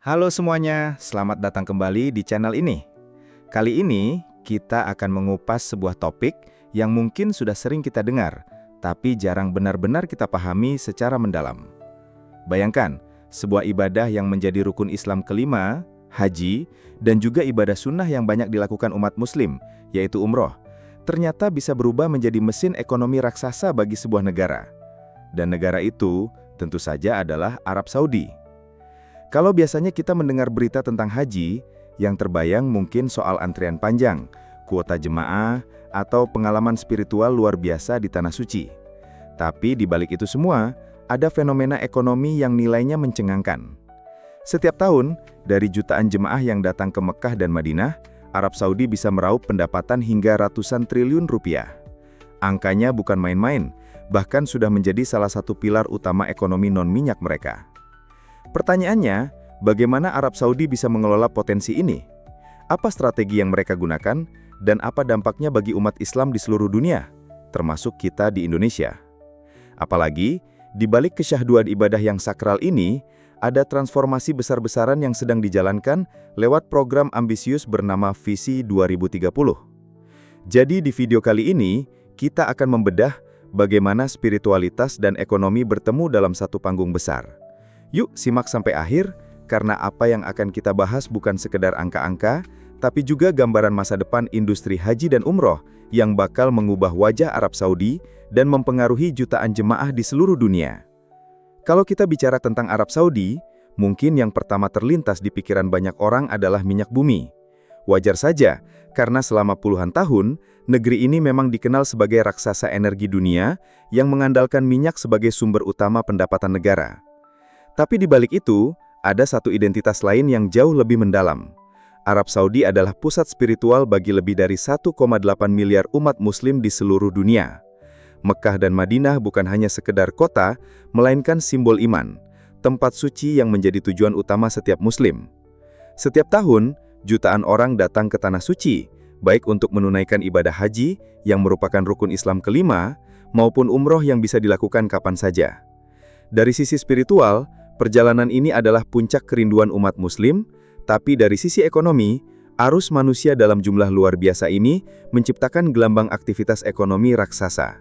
Halo semuanya, selamat datang kembali di channel ini. Kali ini, kita akan mengupas sebuah topik yang mungkin sudah sering kita dengar, tapi jarang benar-benar kita pahami secara mendalam. Bayangkan, sebuah ibadah yang menjadi rukun Islam kelima, haji, dan juga ibadah sunnah yang banyak dilakukan umat muslim, yaitu umroh, ternyata bisa berubah menjadi mesin ekonomi raksasa bagi sebuah negara. Dan negara itu tentu saja adalah Arab Saudi. Kalau biasanya kita mendengar berita tentang haji, yang terbayang mungkin soal antrian panjang, kuota jemaah, atau pengalaman spiritual luar biasa di Tanah Suci. Tapi di balik itu semua, ada fenomena ekonomi yang nilainya mencengangkan. Setiap tahun, dari jutaan jemaah yang datang ke Mekah dan Madinah, Arab Saudi bisa meraup pendapatan hingga ratusan triliun rupiah. Angkanya bukan main-main, bahkan sudah menjadi salah satu pilar utama ekonomi non-minyak mereka. Pertanyaannya, bagaimana Arab Saudi bisa mengelola potensi ini? Apa strategi yang mereka gunakan, dan apa dampaknya bagi umat Islam di seluruh dunia, termasuk kita di Indonesia? Apalagi, di balik kesyahduan ibadah yang sakral ini, ada transformasi besar-besaran yang sedang dijalankan lewat program ambisius bernama Visi 2030. Jadi di video kali ini, kita akan membedah bagaimana spiritualitas dan ekonomi bertemu dalam satu panggung besar. Yuk simak sampai akhir, karena apa yang akan kita bahas bukan sekedar angka-angka, tapi juga gambaran masa depan industri haji dan umroh yang bakal mengubah wajah Arab Saudi dan mempengaruhi jutaan jemaah di seluruh dunia. Kalau kita bicara tentang Arab Saudi, mungkin yang pertama terlintas di pikiran banyak orang adalah minyak bumi. Wajar saja, karena selama puluhan tahun, negeri ini memang dikenal sebagai raksasa energi dunia yang mengandalkan minyak sebagai sumber utama pendapatan negara. Tapi di balik itu, ada satu identitas lain yang jauh lebih mendalam. Arab Saudi adalah pusat spiritual bagi lebih dari 1,8 miliar umat muslim di seluruh dunia. Mekah dan Madinah bukan hanya sekedar kota, melainkan simbol iman, tempat suci yang menjadi tujuan utama setiap muslim. Setiap tahun, jutaan orang datang ke Tanah Suci, baik untuk menunaikan ibadah haji, yang merupakan rukun Islam kelima, maupun umroh yang bisa dilakukan kapan saja. Dari sisi spiritual, perjalanan ini adalah puncak kerinduan umat muslim, tapi dari sisi ekonomi, arus manusia dalam jumlah luar biasa ini menciptakan gelombang aktivitas ekonomi raksasa.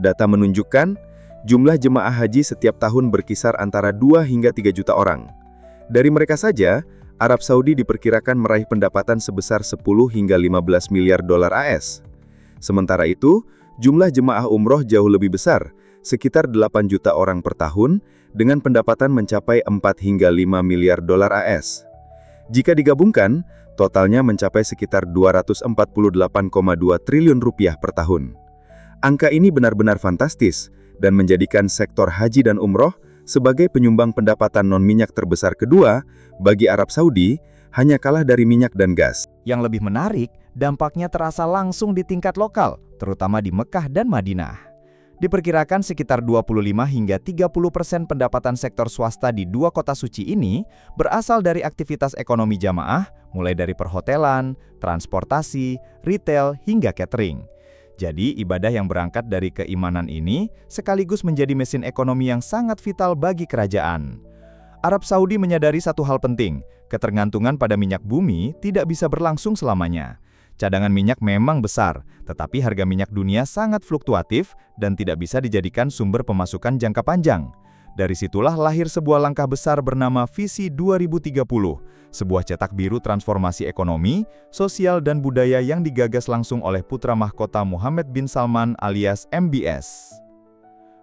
Data menunjukkan, jumlah jemaah haji setiap tahun berkisar antara 2 hingga 3 juta orang. Dari mereka saja, Arab Saudi diperkirakan meraih pendapatan sebesar 10 hingga 15 miliar dolar AS. Sementara itu, jumlah jemaah umroh jauh lebih besar, sekitar 8 juta orang per tahun, dengan pendapatan mencapai 4 hingga 5 miliar dolar AS. Jika digabungkan, totalnya mencapai sekitar 248,2 triliun rupiah per tahun. Angka ini benar-benar fantastis, dan menjadikan sektor haji dan umroh sebagai penyumbang pendapatan non-minyak terbesar kedua bagi Arab Saudi, hanya kalah dari minyak dan gas. Yang lebih menarik, dampaknya terasa langsung di tingkat lokal, terutama di Mekah dan Madinah. Diperkirakan sekitar 25 hingga 30% pendapatan sektor swasta di dua kota suci ini berasal dari aktivitas ekonomi jamaah, mulai dari perhotelan, transportasi, retail, hingga catering. Jadi, ibadah yang berangkat dari keimanan ini sekaligus menjadi mesin ekonomi yang sangat vital bagi kerajaan. Arab Saudi menyadari satu hal penting, ketergantungan pada minyak bumi tidak bisa berlangsung selamanya. Cadangan minyak memang besar, tetapi harga minyak dunia sangat fluktuatif dan tidak bisa dijadikan sumber pemasukan jangka panjang. Dari situlah lahir sebuah langkah besar bernama Visi 2030, sebuah cetak biru transformasi ekonomi, sosial dan budaya yang digagas langsung oleh putra mahkota Mohammed bin Salman alias MBS.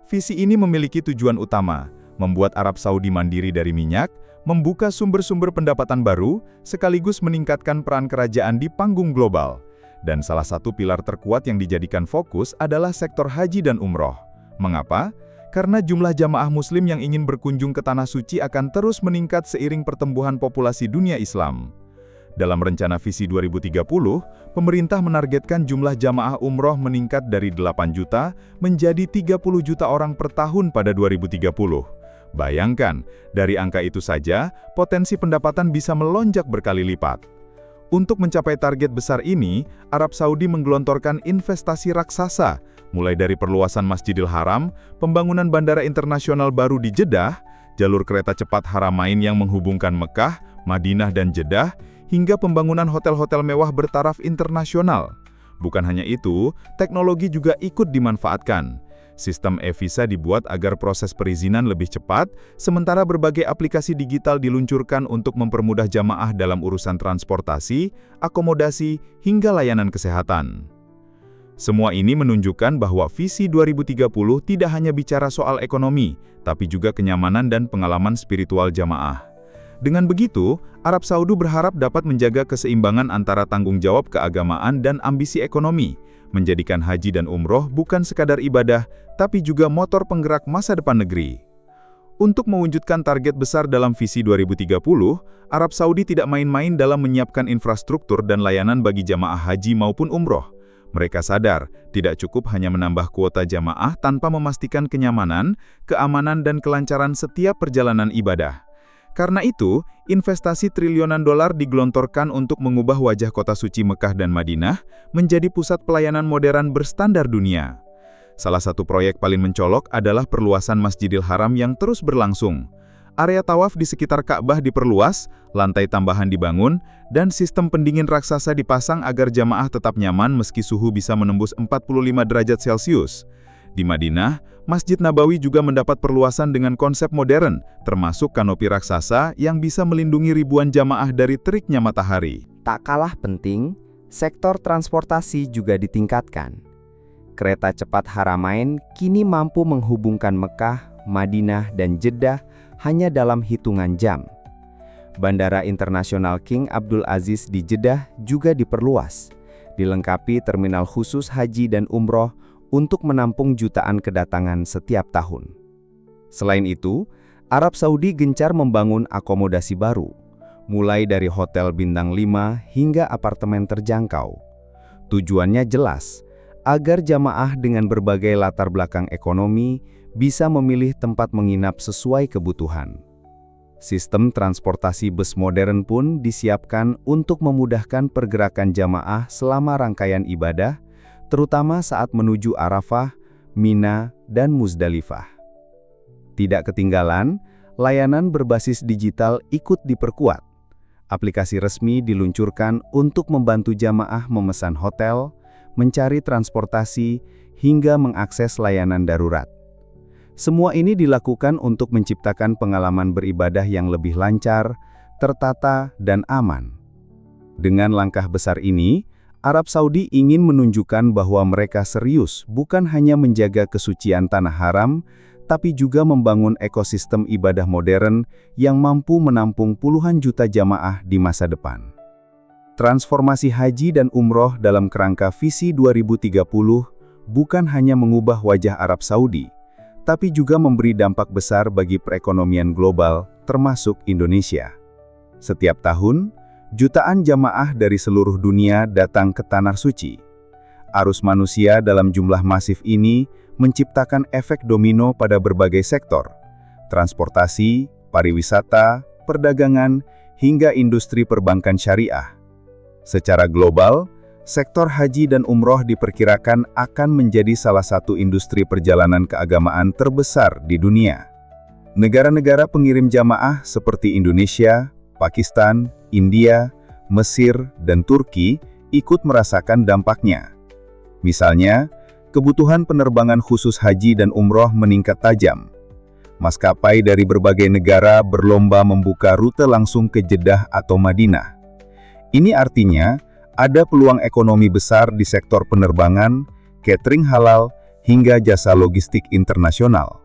Visi ini memiliki tujuan utama, membuat Arab Saudi mandiri dari minyak, membuka sumber-sumber pendapatan baru, sekaligus meningkatkan peran kerajaan di panggung global. Dan salah satu pilar terkuat yang dijadikan fokus adalah sektor haji dan umroh. Mengapa? Karena jumlah jamaah muslim yang ingin berkunjung ke Tanah Suci akan terus meningkat seiring pertumbuhan populasi dunia Islam. Dalam rencana Visi 2030, pemerintah menargetkan jumlah jamaah umroh meningkat dari 8 juta menjadi 30 juta orang per tahun pada 2030. Bayangkan, dari angka itu saja, potensi pendapatan bisa melonjak berkali lipat. Untuk mencapai target besar ini, Arab Saudi menggelontorkan investasi raksasa, mulai dari perluasan Masjidil Haram, pembangunan bandara internasional baru di Jeddah, jalur kereta cepat Haramain yang menghubungkan Mekah, Madinah, dan Jeddah, hingga pembangunan hotel-hotel mewah bertaraf internasional. Bukan hanya itu, teknologi juga ikut dimanfaatkan. Sistem e-visa dibuat agar proses perizinan lebih cepat, sementara berbagai aplikasi digital diluncurkan untuk mempermudah jamaah dalam urusan transportasi, akomodasi, hingga layanan kesehatan. Semua ini menunjukkan bahwa visi 2030 tidak hanya bicara soal ekonomi, tapi juga kenyamanan dan pengalaman spiritual jamaah. Dengan begitu, Arab Saudi berharap dapat menjaga keseimbangan antara tanggung jawab keagamaan dan ambisi ekonomi, menjadikan haji dan umroh bukan sekadar ibadah, tapi juga motor penggerak masa depan negeri. Untuk mewujudkan target besar dalam visi 2030, Arab Saudi tidak main-main dalam menyiapkan infrastruktur dan layanan bagi jamaah haji maupun umroh. Mereka sadar, tidak cukup hanya menambah kuota jamaah tanpa memastikan kenyamanan, keamanan, dan kelancaran setiap perjalanan ibadah. Karena itu, investasi triliunan dolar digelontorkan untuk mengubah wajah kota suci Mekah dan Madinah menjadi pusat pelayanan modern berstandar dunia. Salah satu proyek paling mencolok adalah perluasan Masjidil Haram yang terus berlangsung. Area tawaf di sekitar Ka'bah diperluas, lantai tambahan dibangun, dan sistem pendingin raksasa dipasang agar jamaah tetap nyaman meski suhu bisa menembus 45 derajat Celcius. Di Madinah, Masjid Nabawi juga mendapat perluasan dengan konsep modern, termasuk kanopi raksasa yang bisa melindungi ribuan jamaah dari teriknya matahari. Tak kalah penting, sektor transportasi juga ditingkatkan. Kereta cepat Haramain kini mampu menghubungkan Mekah, Madinah, dan Jeddah hanya dalam hitungan jam. Bandara Internasional King Abdul Aziz di Jeddah juga diperluas, dilengkapi terminal khusus haji dan umroh untuk menampung jutaan kedatangan setiap tahun. Selain itu, Arab Saudi gencar membangun akomodasi baru, mulai dari hotel bintang 5 hingga apartemen terjangkau. Tujuannya jelas, agar jamaah dengan berbagai latar belakang ekonomi bisa memilih tempat menginap sesuai kebutuhan. Sistem transportasi bus modern pun disiapkan untuk memudahkan pergerakan jamaah selama rangkaian ibadah, terutama saat menuju Arafah, Mina, dan Muzdalifah. Tidak ketinggalan, layanan berbasis digital ikut diperkuat. Aplikasi resmi diluncurkan untuk membantu jamaah memesan hotel, mencari transportasi, hingga mengakses layanan darurat. Semua ini dilakukan untuk menciptakan pengalaman beribadah yang lebih lancar, tertata, dan aman. Dengan langkah besar ini, Arab Saudi ingin menunjukkan bahwa mereka serius bukan hanya menjaga kesucian tanah haram, tapi juga membangun ekosistem ibadah modern yang mampu menampung puluhan juta jamaah di masa depan. Transformasi haji dan umroh dalam kerangka visi 2030 bukan hanya mengubah wajah Arab Saudi, tapi juga memberi dampak besar bagi perekonomian global, termasuk Indonesia. Setiap tahun, jutaan jamaah dari seluruh dunia datang ke Tanah Suci. Arus manusia dalam jumlah masif ini menciptakan efek domino pada berbagai sektor, transportasi, pariwisata, perdagangan, hingga industri perbankan syariah. Secara global, sektor haji dan umroh diperkirakan akan menjadi salah satu industri perjalanan keagamaan terbesar di dunia. Negara-negara pengirim jamaah seperti Indonesia, Pakistan, India, Mesir, dan Turki ikut merasakan dampaknya. Misalnya, kebutuhan penerbangan khusus haji dan umroh meningkat tajam. Maskapai dari berbagai negara berlomba membuka rute langsung ke Jeddah atau Madinah. Ini artinya, ada peluang ekonomi besar di sektor penerbangan, catering halal, hingga jasa logistik internasional.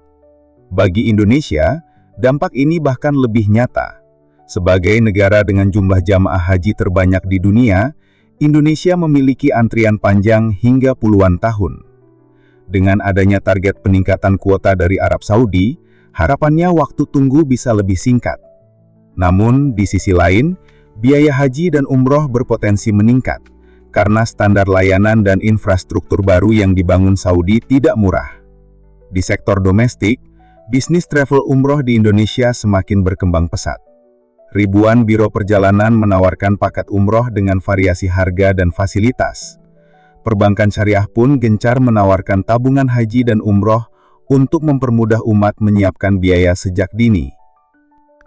Bagi Indonesia, dampak ini bahkan lebih nyata. Sebagai negara dengan jumlah jamaah haji terbanyak di dunia, Indonesia memiliki antrian panjang hingga puluhan tahun. Dengan adanya target peningkatan kuota dari Arab Saudi, harapannya waktu tunggu bisa lebih singkat. Namun, di sisi lain, biaya haji dan umroh berpotensi meningkat, karena standar layanan dan infrastruktur baru yang dibangun Saudi tidak murah. Di sektor domestik, bisnis travel umroh di Indonesia semakin berkembang pesat. Ribuan biro perjalanan menawarkan paket umroh dengan variasi harga dan fasilitas. Perbankan syariah pun gencar menawarkan tabungan haji dan umroh untuk mempermudah umat menyiapkan biaya sejak dini.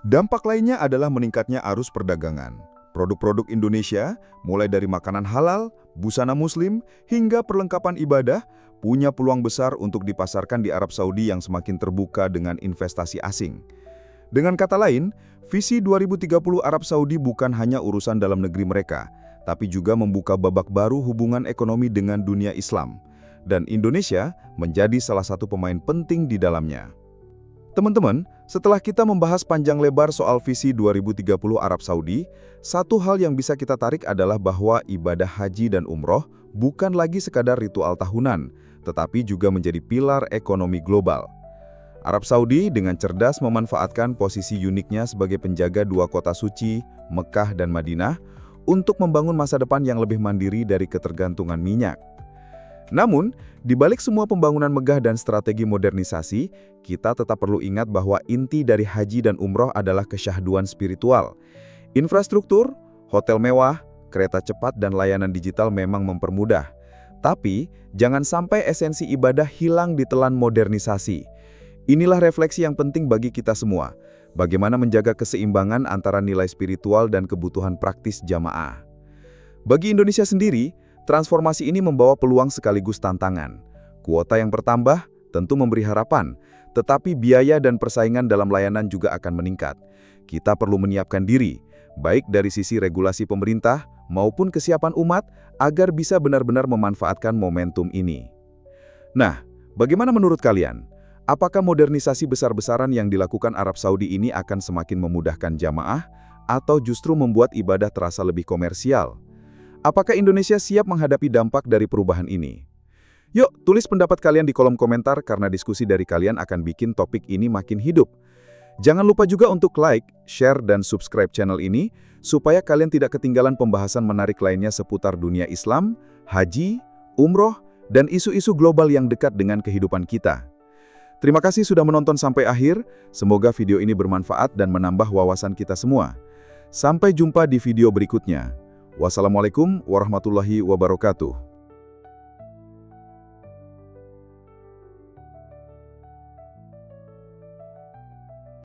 Dampak lainnya adalah meningkatnya arus perdagangan. Produk-produk Indonesia, mulai dari makanan halal, busana muslim, hingga perlengkapan ibadah, punya peluang besar untuk dipasarkan di Arab Saudi yang semakin terbuka dengan investasi asing. Dengan kata lain, visi 2030 Arab Saudi bukan hanya urusan dalam negeri mereka, tapi juga membuka babak baru hubungan ekonomi dengan dunia Islam. Dan Indonesia menjadi salah satu pemain penting di dalamnya. Teman-teman, setelah kita membahas panjang lebar soal visi 2030 Arab Saudi, satu hal yang bisa kita tarik adalah bahwa ibadah haji dan umroh bukan lagi sekadar ritual tahunan, tetapi juga menjadi pilar ekonomi global. Arab Saudi dengan cerdas memanfaatkan posisi uniknya sebagai penjaga dua kota suci, Mekah dan Madinah, untuk membangun masa depan yang lebih mandiri dari ketergantungan minyak. Namun, di balik semua pembangunan megah dan strategi modernisasi, kita tetap perlu ingat bahwa inti dari haji dan umroh adalah kesyahduan spiritual. Infrastruktur, hotel mewah, kereta cepat dan layanan digital memang mempermudah. Tapi, jangan sampai esensi ibadah hilang ditelan modernisasi. Inilah refleksi yang penting bagi kita semua. Bagaimana menjaga keseimbangan antara nilai spiritual dan kebutuhan praktis jamaah. Bagi Indonesia sendiri, transformasi ini membawa peluang sekaligus tantangan. Kuota yang bertambah tentu memberi harapan, tetapi biaya dan persaingan dalam layanan juga akan meningkat. Kita perlu menyiapkan diri, baik dari sisi regulasi pemerintah maupun kesiapan umat, agar bisa benar-benar memanfaatkan momentum ini. Nah, bagaimana menurut kalian? Apakah modernisasi besar-besaran yang dilakukan Arab Saudi ini akan semakin memudahkan jamaah, atau justru membuat ibadah terasa lebih komersial? Apakah Indonesia siap menghadapi dampak dari perubahan ini? Yuk, tulis pendapat kalian di kolom komentar karena diskusi dari kalian akan bikin topik ini makin hidup. Jangan lupa juga untuk like, share, dan subscribe channel ini supaya kalian tidak ketinggalan pembahasan menarik lainnya seputar dunia Islam, haji, umroh, dan isu-isu global yang dekat dengan kehidupan kita. Terima kasih sudah menonton sampai akhir, semoga video ini bermanfaat dan menambah wawasan kita semua. Sampai jumpa di video berikutnya. Wassalamualaikum warahmatullahi wabarakatuh.